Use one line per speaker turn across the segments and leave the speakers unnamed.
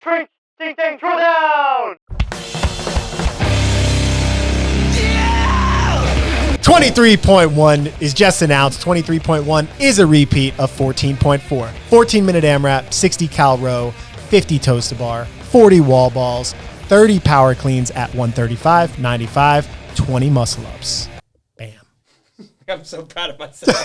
Drink, ding, ding, throw down!
23.1 is just announced. 23.1 is a repeat of 14.4. 14-minute AMRAP, 60 cal row, 50 toes to bar, 40 wall balls, 30 power cleans at 135, 95, 20 muscle ups. Bam.
I'm so proud of myself.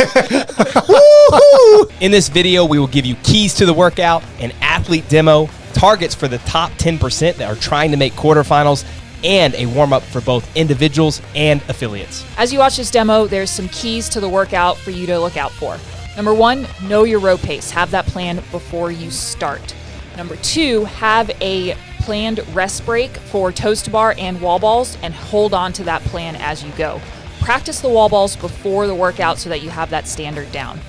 In this video, we will give you keys to the workout, an athlete demo, targets for the top 10% that are trying to make quarterfinals, and a warm-up for both individuals and affiliates.
As you watch this demo, there's some keys to the workout for you to look out for. Number 1, know your row pace. Have that plan before you start. Number 2, have a planned rest break for toes to bar and wall balls, and hold on to that plan as you go. Practice the wall balls before the workout so that you have that standard down.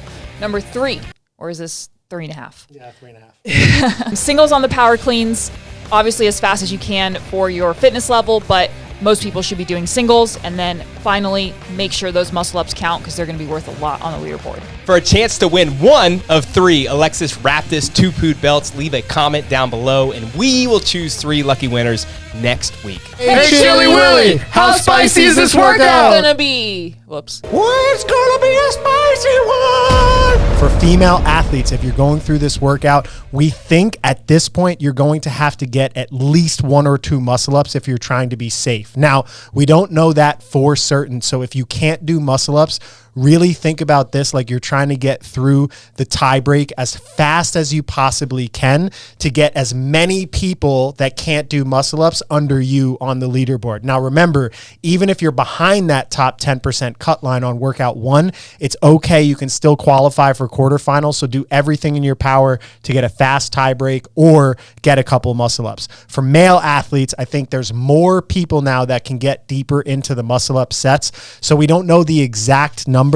Number 3, or is this 3.5?
Yeah, 3.5.
Singles on the power cleans, obviously as fast as you can for your fitness level, but most people should be doing singles. And then finally, make sure those muscle ups count because they're going to be worth a lot on the leaderboard.
For a chance to win one of 3 Alexis Raptis 2-Pood belts, leave a comment down below, and we will choose 3 lucky winners next week.
Hey, Chili Willy, how spicy is this workout?
It's gonna be, whoops.
It's gonna be a spicy one! For female athletes, if you're going through this workout, we think at this point you're going to have to get at least 1 or 2 muscle ups if you're trying to be safe. Now, we don't know that for certain, so if you can't do muscle ups, really think about this like you're trying to get through the tie break as fast as you possibly can to get as many people that can't do muscle ups under you on the leaderboard. Now, remember, even if you're behind that top 10% cut line on workout 1, it's okay. You can still qualify for quarterfinals. So do everything in your power to get a fast tie break or get a couple muscle ups. For male athletes, I think there's more people now that can get deeper into the muscle up sets. So we don't know the exact number,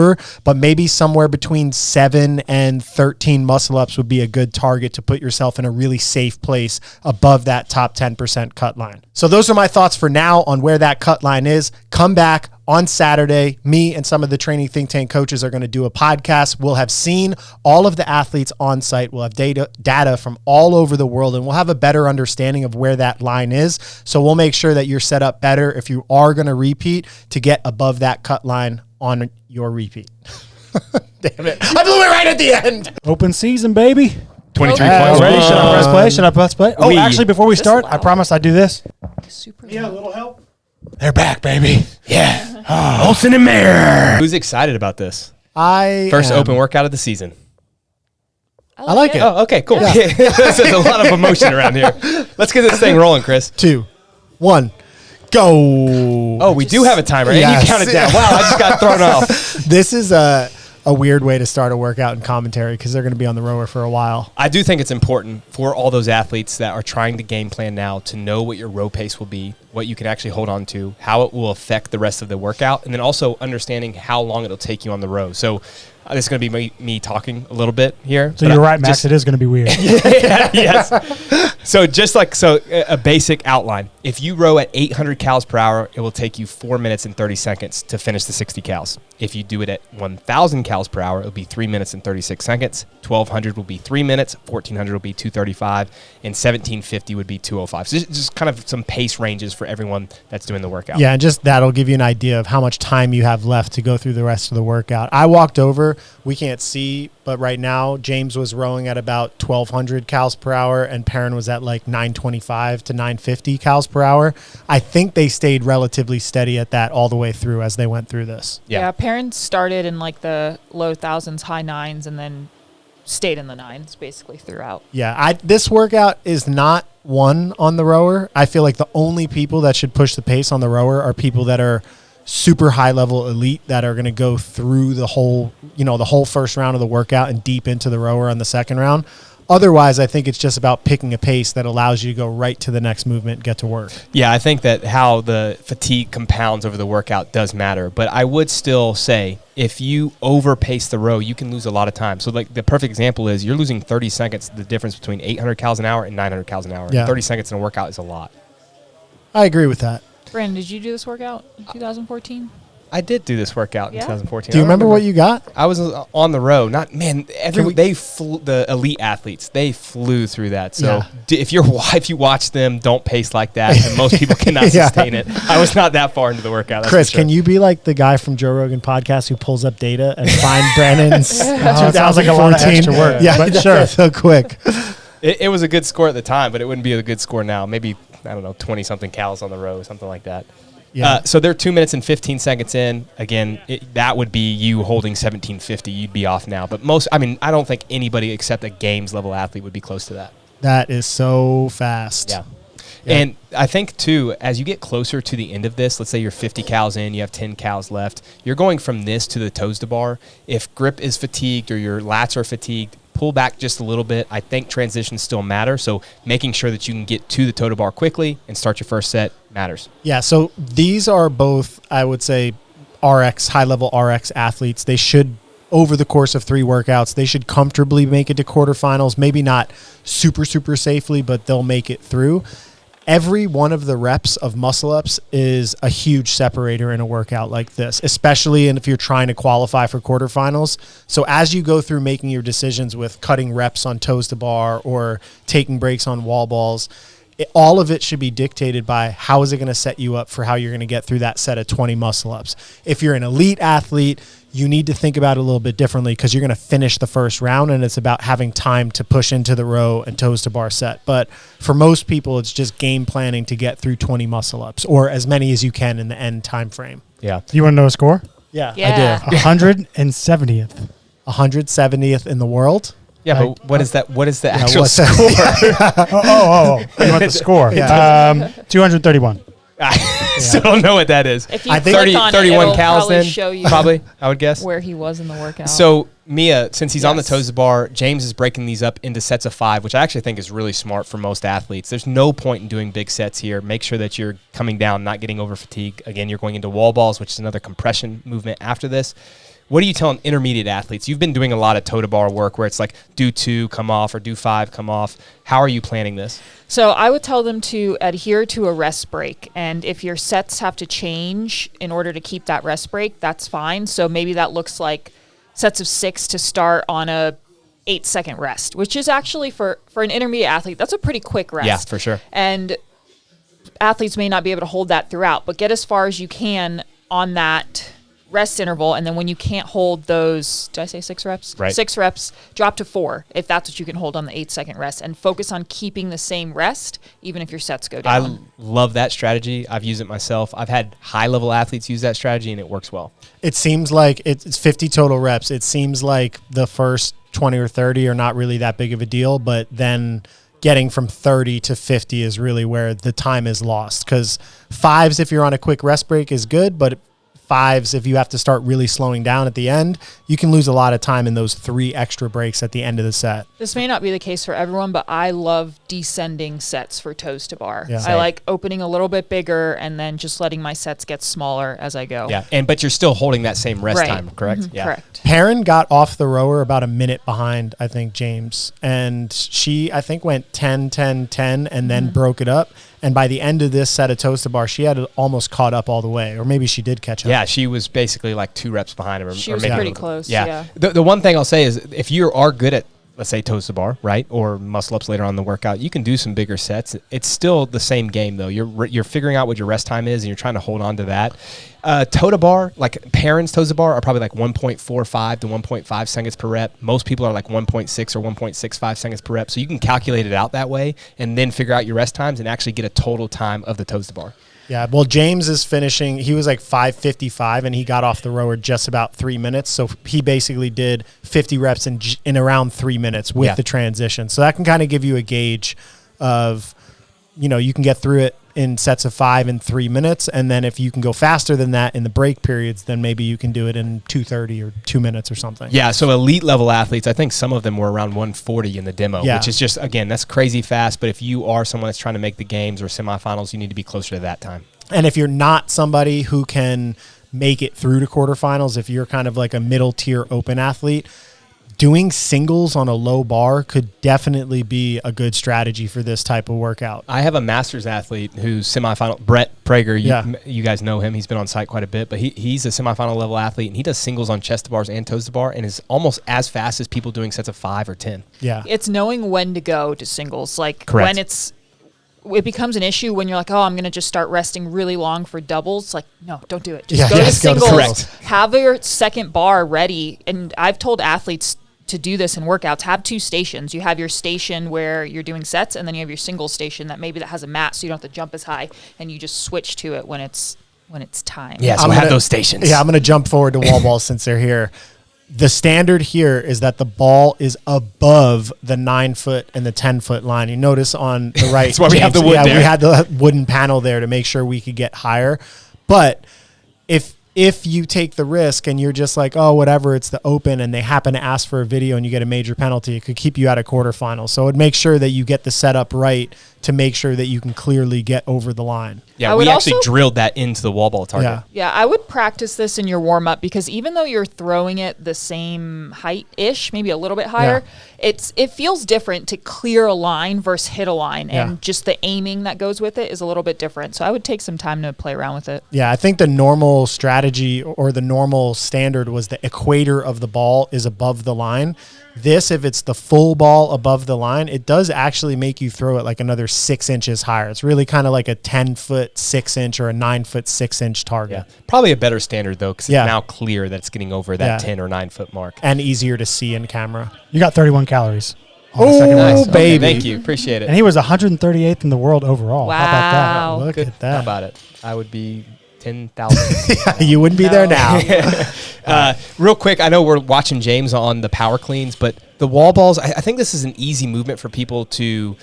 but maybe somewhere between 7 and 13 muscle ups would be a good target to put yourself in a really safe place above that top 10% cut line. So those are my thoughts for now on where that cut line is. Come back on Saturday. Me and some of the training think tank coaches are going to do a podcast. We'll have seen all of the athletes on site. We'll have data from all over the world, and we'll have a better understanding of where that line is. So we'll make sure that you're set up better if you are going to repeat to get above that cut line on your repeat. Damn it. I blew it right at the end.
Open season, baby.
23
points. Ready? Should I press play? Should I press play? Oh,
We-
actually, before we start, I promised I'd do this.
Super
Yeah, a little help.
They're back, baby. Yeah.
Olsen and Mayer. Who's excited about this? First
am.
open workout of the season.
I like it.
Oh, okay, cool. There's a lot of emotion around here. Let's get this thing rolling, Chris.
2, 1, go.
Oh, we do have a timer, and
Yes.
you counted down. Wow, I just got thrown off.
This is a weird way to start a workout in commentary because they're going to be on the rower for a while.
I do think it's important for all those athletes that are trying to game plan now to know what your row pace will be, what you can actually hold on to, how it will affect the rest of the workout, and then also understanding how long it'll take you on the row. So this is going to be me talking a little bit here.
So you're right, Max. It is going to be weird.
Yes. So a basic outline. If you row at 800 cals per hour, it will take you 4 minutes and 30 seconds to finish the 60 cals. If you do it at 1,000 cals per hour, it'll be 3 minutes and 36 seconds. 1,200 will be 3 minutes. 1,400 will be 2:35, and 1,750 would be 2:05. So just kind of some pace ranges for everyone that's doing the workout.
Yeah, and just that'll give you an idea of how much time you have left to go through the rest of the workout. I walked over. We can't see, but right now James was rowing at about 1,200 cals per hour, and Perrin was at like 925 to 950 cals per hour. I think they stayed relatively steady at that all the way through as they went through this.
Yeah, parents started in like the low thousands, high nines, and then stayed in the nines basically throughout.
Yeah, this workout is not one on the rower. I feel like the only people that should push the pace on the rower are people that are super high level elite that are going to go through the whole first round of the workout and deep into the rower on the second round. Otherwise, I think it's just about picking a pace that allows you to go right to the next movement and get to work.
Yeah, I think that how the fatigue compounds over the workout does matter. But I would still say if you overpace the row, you can lose a lot of time. So like the perfect example is you're losing 30 seconds, the difference between 800 cals an hour and 900 cals an hour.
Yeah.
30 seconds in a workout is a lot.
I agree with that.
Brandon, did you do this workout in 2014?
I did do this workout in
Yeah.
2014.
Do you remember what you got?
I was on the row. The elite athletes, they flew through that. So
Yeah.
if you watch them, don't pace like that. And most people cannot
Yeah.
sustain it. I was not that far into the workout. That's
Chris,
for sure.
can you be like the guy from Joe Rogan podcast who pulls up data and find Brandon's
it sounds like a lot of
2014?
extra work,
Yeah,
but
that's
sure.
so quick.
It was a good score at the time, but it wouldn't be a good score now. Maybe, I don't know, 20-something cals on the row, something like that.
Yeah.
So they're 2 minutes and 15 seconds in. Again, that would be you holding 1750. You'd be off now. But I don't think anybody except a games level athlete would be close to that.
That is so fast.
Yeah.
Yeah.
And I think, too, as you get closer to the end of this, let's say you're 50 cals in, you have 10 cals left, you're going from this to the toes to bar. If grip is fatigued or your lats are fatigued, pull back just a little bit. I think transitions still matter. So making sure that you can get to the toe to bar quickly and start your first set matters.
Yeah, so these are both, I would say, high-level RX athletes. They should, over the course of 3 workouts, they should comfortably make it to quarterfinals. Maybe not super, super safely, but they'll make it through. Every one of the reps of muscle-ups is a huge separator in a workout like this, especially if you're trying to qualify for quarterfinals. So as you go through making your decisions with cutting reps on toes to bar or taking breaks on wall balls, all of it should be dictated by how is it going to set you up for how you're going to get through that set of 20 muscle-ups. If you're an elite athlete, you need to think about it a little bit differently because you're going to finish the first round, and it's about having time to push into the row and toes to bar set. But for most people, it's just game planning to get through 20 muscle-ups or as many as you can in the end time frame.
Yeah.
Do you want to know a score?
Yeah,
Yeah.
I do.
170th.
170th in the world.
Yeah, but what is that? What is the
Yeah,
actual
what's
score?
Oh. You want the score?
Yeah.
231.
I still don't know what that is.
If you
I think-
click on
31
it, it'll
cals
probably
then?
show you
Probably, I would guess.
where he was in the workout.
So Mia, since he's on the
Yes.
toes to bar, James is breaking these up into sets of 5, which I actually think is really smart for most athletes. There's no point in doing big sets here. Make sure that you're coming down, not getting over fatigue. Again, you're going into wall balls, which is another compression movement after this. What are you telling intermediate athletes? You've been doing a lot of toe to bar work where it's like do 2, come off, or do 5, come off. How are you planning this?
So I would tell them to adhere to a rest break. And if your sets have to change in order to keep that rest break, that's fine. So maybe that looks like sets of 6 to start on a 8-second rest, which is actually for an intermediate athlete, that's a pretty quick rest.
Yeah, for sure.
And athletes may not be able to hold that throughout, but get as far as you can on that rest interval. And then when you can't hold those, did I say 6 reps?
Right.
6 reps, drop to 4 if that's what you can hold on the 8-second rest, and focus on keeping the same rest even if your sets go
I
down.
love that strategy. I've used it myself. I've had high-level athletes use that strategy, and it works well.
It seems like it's 50 total reps. It seems like the first 20 or 30 are not really that big of a deal, but then getting from 30 to 50 is really where the time is lost, because 5s, if you're on a quick rest break, is good, but 5s, if you have to start really slowing down at the end, you can lose a lot of time in those 3 extra breaks at the end of the set.
This may not be the case for everyone, but I love descending sets for toes to bar.
Yeah.
I
Same.
like opening a little bit bigger and then just letting my sets get smaller as I go.
Yeah, but you're still holding that same rest
Right.
time, correct?
Mhm,
Yeah.
Correct.
Perrin got off the rower about a minute behind, I think, James. And she, I think, went 10, 10, 10, and then broke it up. And by the end of this set of toes to bar, she had almost caught up all the way. Or maybe she did catch up.
Yeah, she was basically like 2 reps behind him.
She
or
was
maybe a
pretty
little bit.
close,
Yeah.
yeah.
The one thing I'll say is if you are good at, let's say, toes to bar, right, or muscle ups later on in the workout, you can do some bigger sets. It's still the same game, though. You're figuring out what your rest time is, and you're trying to hold on to that. Toe to bar, like Perrin's toes to bar, are probably like 1.45 to 1.5 seconds per rep. Most people are like 1.6 or 1.65 seconds per rep. So you can calculate it out that way and then figure out your rest times and actually get a total time of the toes to bar.
Yeah, well, James is finishing. He was like 5:55, and he got off the rower just about 3 minutes. So he basically did 50 reps in around 3 minutes with the transition. So that can kind of give you a gauge of, you can get through it in sets of 5 in 3 minutes. And then if you can go faster than that in the break periods, then maybe you can do it in 2:30 or 2 minutes or something.
Yeah, so elite level athletes, I think some of them were around 140 in the demo,
Yeah.
which is just, again, that's crazy fast. But if you are someone that's trying to make the games or semifinals, you need to be closer to that time.
And if you're not somebody who can make it through to quarterfinals, if you're kind of like a middle tier open athlete, doing singles on a low bar could definitely be a good strategy for this type of workout.
I have a masters athlete who's semifinal, Brett Prager. You guys know him. He's been on site quite a bit, but he's a semifinal level athlete, and he does singles on chest to bars and toes to bar and is almost as fast as people doing sets of 5 or 10.
Yeah.
It's knowing when to go to singles. Like
Correct.
when it becomes an issue when you're like, oh, I'm going to just start resting really long for doubles. Like, no, don't do it. Just go to
just go to
singles.
singles.
Have your second bar ready. And I've told athletes to do this in workouts. Have 2 stations. You have your station where you're doing sets, and then you have your single station that has a mat, so you don't have to jump as high, and you just switch to it when it's time.
Yeah, so have those stations.
Yeah, I'm going to jump forward to wall balls since they're here. The standard here is that the ball is above the 9-foot and the 10-foot line. You notice on the right.
That's why we have the wood there.
We had the wooden panel there to make sure we could get higher. But if you take the risk and you're just like, oh, whatever, it's the open, and they happen to ask for a video and you get a major penalty, it could keep you out of quarterfinals. So it would make sure that you get the setup right to make sure that you can clearly get over the line.
Yeah, we actually drilled that into the wall ball target.
Yeah, I would practice this in your warm-up, because even though you're throwing it the same height-ish, maybe a little bit higher, it feels different to clear a line versus hit a line, and just the aiming that goes with it is a little bit different. So I would take some time to play around with it.
Yeah, I think the normal strategy or the normal standard was the equator of the ball is above the line. This, if it's the full ball above the line, it does actually make you throw it like another 6 inches higher. It's really kind of like a 10-foot 6-inch or a 9-foot 6-inch target.
Yeah. Probably a better standard, though, because it's
Yeah.
now clear that it's getting over that 10 or 9-foot mark.
And easier to see in camera.
You got 31 calories. on the
Oh,
second
Nice.
race.
Okay,
baby.
thank you. Appreciate it.
And he was 138th in the world overall.
Wow.
How about
Look
Good.
at that.
How about it? I would be 10,000.
You wouldn't be there now.
Real quick, I know we're watching James on the power cleans, but the wall balls, I think this is an easy movement for people to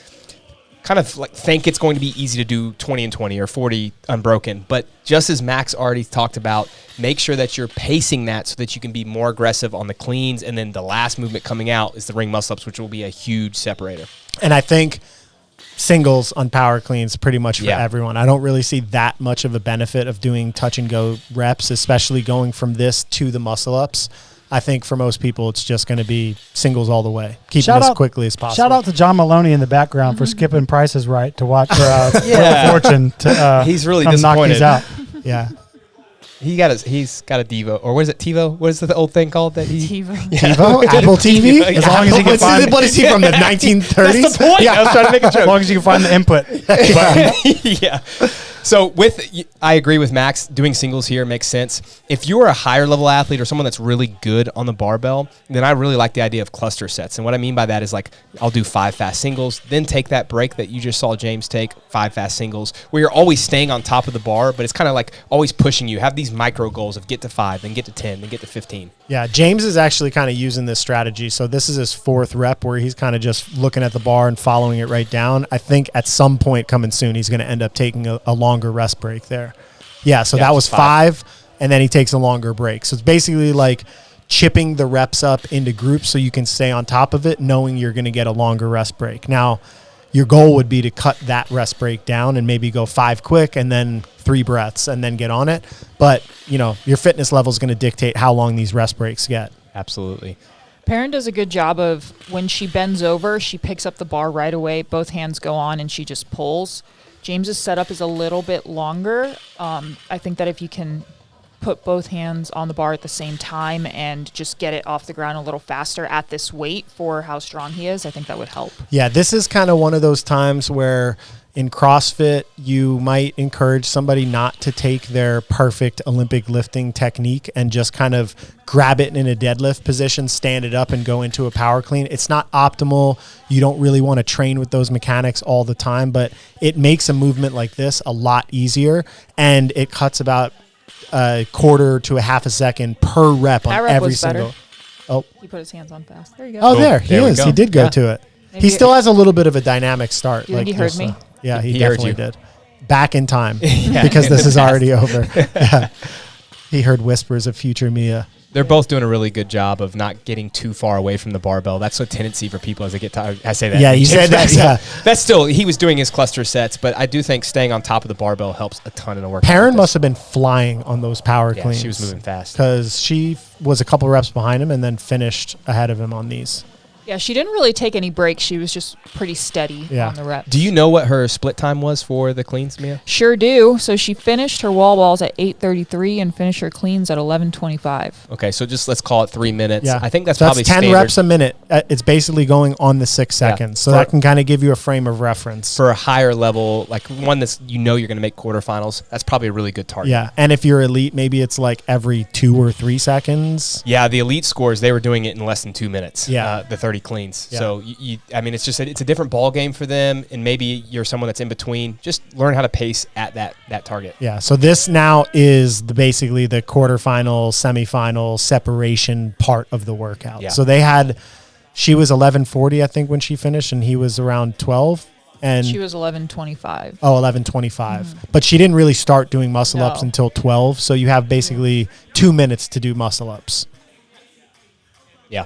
kind of like think it's going to be easy to do 20 and 20 or 40 unbroken. But just as Max already talked about, make sure that you're pacing that so that you can be more aggressive on the cleans. And then the last movement coming out is the ring muscle ups, which will be a huge separator.
And I think singles on power cleans pretty much for everyone. I don't really see that much of a benefit of doing touch and go reps, especially going from this to the muscle ups. I think for most people, it's just going to be singles all the way. Keep them as quickly as possible.
Shout out to John Maloney in the background for skipping Prices Right to watch Fortune to
He's really
come knock
disappointed.
these out.
Yeah.
He's got a Devo, or what is it, TiVo? What is the old thing called that he?
TiVo.
TiVo? Apple TV?
As
long as you can find-
What is he from, the 1930s?
That's the point. I was trying to make a
As
joke.
long as you can find the input.
Yeah. So I agree with Max. Doing singles here makes sense. If you're a higher level athlete or someone that's really good on the barbell, then I really like the idea of cluster sets. And what I mean by that is like I'll do 5 fast singles, then take that break that you just saw James take, 5 fast singles, where you're always staying on top of the bar, but it's kind of like always pushing you. Have these micro goals of get to 5, then get to 10, then get to 15.
Yeah, James is actually kind of using this strategy. So this is his 4th rep where he's kind of just looking at the bar and following it right down. I think at some point coming soon, he's going to end up taking a longer rest break there. Yeah, so that was 5, and then he takes a longer break. So it's basically like chipping the reps up into groups so you can stay on top of it, knowing you're going to get a longer rest break. Now, your goal would be to cut that rest break down and maybe go 5 quick and then 3 breaths and then get on it. But, you know, your fitness level is going to dictate how long these rest breaks get.
Absolutely.
Perrin does a good job of when she bends over, she picks up the bar right away, both hands go on, and she just pulls. James's setup is a little bit longer. I think that if you can put both hands on the bar at the same time and just get it off the ground a little faster at this weight for how strong he is, I think that would help.
Yeah, this is kind of one of those times where in CrossFit, you might encourage somebody not to take their perfect Olympic lifting technique and just kind of grab it in a deadlift position, stand it up, and go into a power clean. It's not optimal. You don't really want to train with those mechanics all the time, but it makes a movement like this a lot easier, and it cuts about a quarter to a half a second per rep on
That rep
every
was better.
single. Oh,
He put his hands on fast. There you go.
oh,
Cool.
there he
There we
is.
go.
He did go
Yeah.
to it.
Maybe
He still has a little bit of a dynamic start.
You think he heard me?
Yeah, he
He heard
definitely
you.
did. Back in time
Yeah,
because
in
this
the
is
past.
already over. Yeah. He heard whispers of future Mia.
They're both doing a really good job of not getting too far away from the barbell. That's a tendency for people as they get tired. I say that.
Yeah, you said that. Yeah.
That's still, he was doing his cluster sets, but I do think staying on top of the barbell helps a ton in a workout.
Perrin must have been flying on those power
Yeah,
cleans.
she was moving fast.
Because she was a couple reps behind him and then finished ahead of him on these.
Yeah, she didn't really take any breaks. She was just pretty steady
Yeah.
on the reps.
Do you know what her split time was for the cleans, Mia?
Sure do. So she finished her wall balls at 8:33 and finished her cleans at 11:25.
Okay, so just let's call it 3 minutes.
Yeah.
I think that's
So
probably
10
standard
reps a minute. It's basically going on the 6 seconds. So
For-
that can kind of give you a frame of reference.
for a higher level, like one that's you're going to make quarterfinals. That's probably a really good target.
Yeah. And if you're elite, maybe it's like every 2 or 3 seconds.
Yeah, the elite scores, they were doing it in less than 2 minutes.
Yeah.
The 30 cleans.
Yeah.
So I mean, it's just it's a different ball game for them, and maybe you're someone that's in between. Just learn how to pace at that target.
Yeah. So this now is basically the quarterfinal, semifinal separation part of the workout.
Yeah.
So she was 11:40, I think, when she finished, and he was around 12. And
She was 11:25.
11:25. But she didn't really start doing muscle ups
No.
until 12. So you have basically 2 minutes to do muscle ups.
Yeah.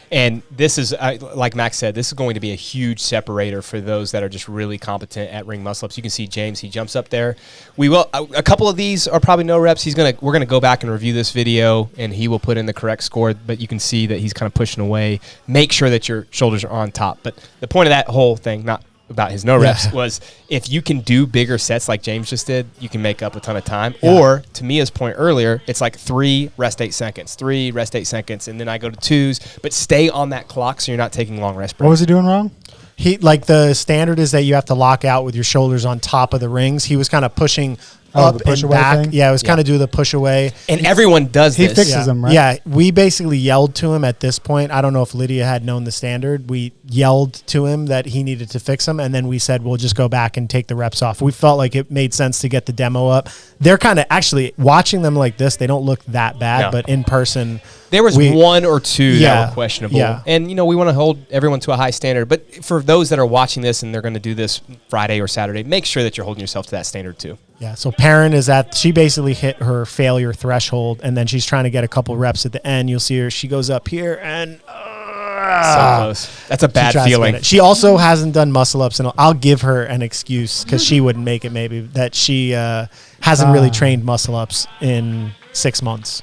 And this is, like Max said, this is going to be a huge separator for those that are just really competent at ring muscle ups. You can see James, he jumps up there. We will, a couple of these are probably no reps. We're going to go back and review this video, and he will put in the correct score, but you can see that he's kind of pushing away. Make sure that your shoulders are on top. But the point of that whole thing, not about his no reps, was if you can do bigger sets like James just did, you can make up a ton of time.
Yeah.
Or, to Mia's point earlier, it's like 3, rest 8 seconds, 3, rest 8 seconds, and then I go to 2s, but stay on that clock so you're not taking long rest breaks.
What was he doing wrong?
The standard is that you have to lock out with your shoulders on top of the rings. He was kind of pushing up
the push
and
away
back.
thing?
Yeah, it was kind of do the push away.
And everyone does
He
this.
fixes
Yeah.
them, right?
Yeah, we basically yelled to him at this point. I don't know if Lydia had known the standard. We yelled to him that he needed to fix them, and then we said, we'll just go back and take the reps off. We felt like it made sense to get the demo up. They're kind of, actually, watching them like this, they don't look that bad,
No.
but in person,
There was 1 or 2 that
Yeah.
were questionable.
Yeah.
And, we want to hold everyone to a high standard. But for those that are watching this and they're going to do this Friday or Saturday, make sure that you're holding yourself to that standard too.
yeah. So Perrin she basically hit her failure threshold, and then she's trying to get a couple reps at the end. You'll see her, she goes up here, and
So close. That's a
she
bad
tries to
feeling.
get it. She also hasn't done muscle ups, and I'll give her an excuse because she wouldn't make it. Maybe that she hasn't really trained muscle ups in 6 months.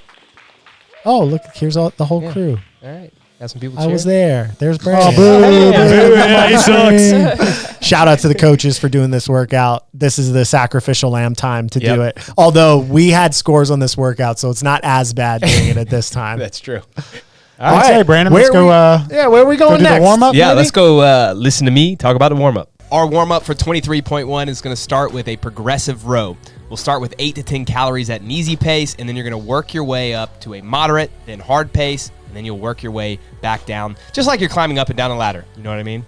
Oh, look! Here's the whole
Yeah.
crew.
All right. Got some people
I was
cheering.
there. There's
Oh,
Brandon.
boo,
Yeah, he
sucks.
Shout out to the coaches for doing this workout. This is the sacrificial lamb time to
Yep.
do it. Although we had scores on this workout, so it's not as bad doing it at this time.
That's true.
All right, Brandon, let's go.
Yeah, where are we going
do the
next?
warm-up?
Yeah,
maybe?
let's go listen to me talk about the warm-up. Our warm-up for 23.1 is going to start with a progressive row. We'll start with 8 to 10 calories at an easy pace, and then you're going to work your way up to a moderate, then hard pace, and then you'll work your way back down, just like you're climbing up and down a ladder. You know what I mean?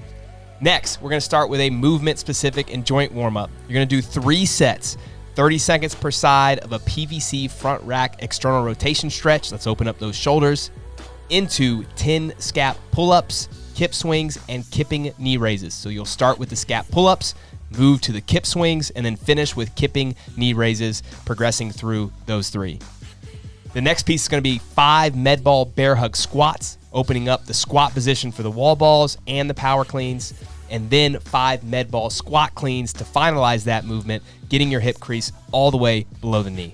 Next, we're going to start with a movement-specific and joint warm-up. You're going to do 3 sets, 30 seconds per side of a PVC front rack external rotation stretch. Let's open up those shoulders into 10 scap pull-ups, kip swings, and kipping knee raises. So you'll start with the scap pull-ups, move to the kip swings, and then finish with kipping knee raises, progressing through those 3. The next piece is going to be 5 med ball bear hug squats, opening up the squat position for the wall balls and the power cleans, and then 5 med ball squat cleans to finalize that movement, getting your hip crease all the way below the knee.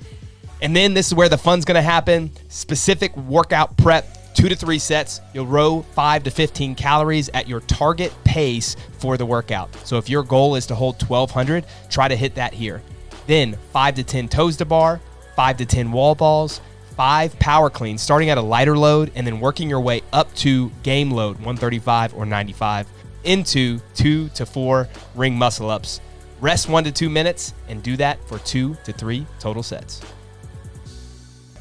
And then this is where the fun's going to happen. Specific workout prep, 2 to 3 sets. You'll row 5 to 15 calories at your target pace for the workout. So if your goal is to hold 1,200, try to hit that here. Then 5 to 10 toes to bar, 5 to 10 wall balls, 5 power cleans, starting at a lighter load and then working your way up to game load, 135 or 95, into 2 to 4 ring muscle ups. Rest 1 to 2 minutes and do that for 2 to 3 total sets.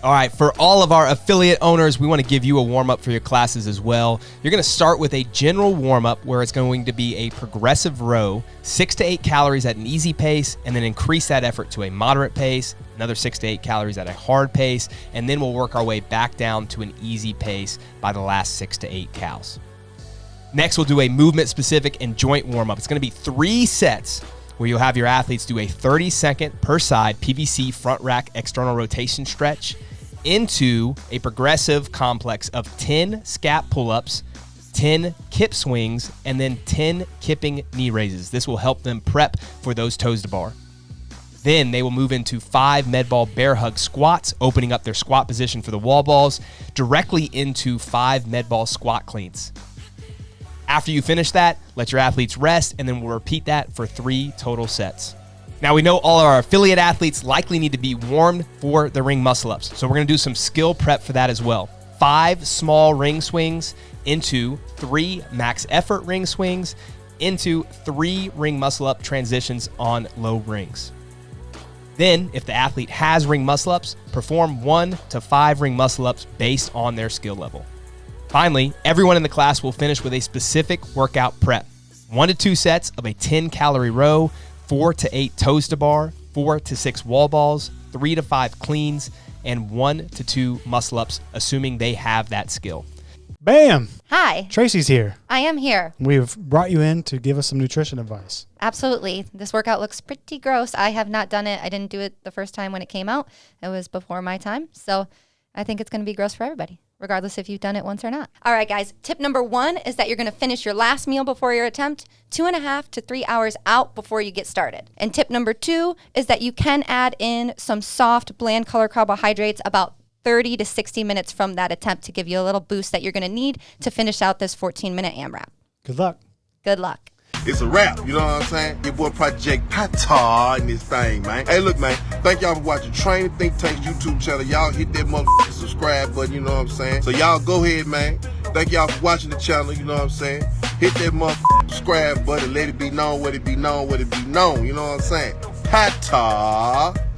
All right, for all of our affiliate owners, we want to give you a warm-up for your classes as well. You're going to start with a general warm-up where it's going to be a progressive row, 6 to 8 calories at an easy pace, and then increase that effort to a moderate pace, another 6 to 8 calories at a hard pace, and then we'll work our way back down to an easy pace by the last 6 to 8 cals. Next, we'll do a movement-specific and joint warm-up. It's going to be 3 sets where you'll have your athletes do a 30-second per side PVC front rack external rotation stretch, into a progressive complex of 10 scap pull-ups, 10 kip swings, and then 10 kipping knee raises. This will help them prep for those toes to bar. Then they will move into 5 med ball bear hug squats, opening up their squat position for the wall balls, directly into 5 med ball squat cleans. After you finish that, let your athletes rest, and then we'll repeat that for 3 total sets. Now, we know all of our affiliate athletes likely need to be warmed for the ring muscle-ups, so we're going to do some skill prep for that as well. 5 small ring swings into 3 max effort ring swings into 3 ring muscle-up transitions on low rings. Then, if the athlete has ring muscle-ups, perform 1 to 5 ring muscle-ups based on their skill level. Finally, everyone in the class will finish with a specific workout prep. 1 to 2 sets of a 10-calorie row, 4 to 8 toes to bar, 4 to 6 wall balls, 3 to 5 cleans, and 1 to 2 muscle-ups, assuming they have that skill.
Bam!
Hi,
Tracy's here.
I am here.
We've brought you in to give us some nutrition advice.
Absolutely. This workout looks pretty gross. I have not done it. I didn't do it the first time when it came out. It was before my time. So I think it's going to be gross for everybody, regardless if you've done it once or not. All right, guys. Tip number 1 is that you're going to finish your last meal before your attempt 2.5 to 3 hours out before you get started. And tip number 2 is that you can add in some soft, bland color carbohydrates about 30 to 60 minutes from that attempt to give you a little boost that you're going to need to finish out this 14-minute AMRAP.
Good luck.
Good luck.
It's a wrap, you know what I'm saying? Your boy Project Pata in this thing, man. Hey, look, man, thank y'all for watching Training Think Tank's YouTube channel. Y'all hit that motherfucking subscribe button, you know what I'm saying? So y'all go ahead, man. Thank y'all for watching the channel, you know what I'm saying? Hit that motherfucking subscribe button. Let it be known, what it be known, what it be known, you know what I'm saying? Pata.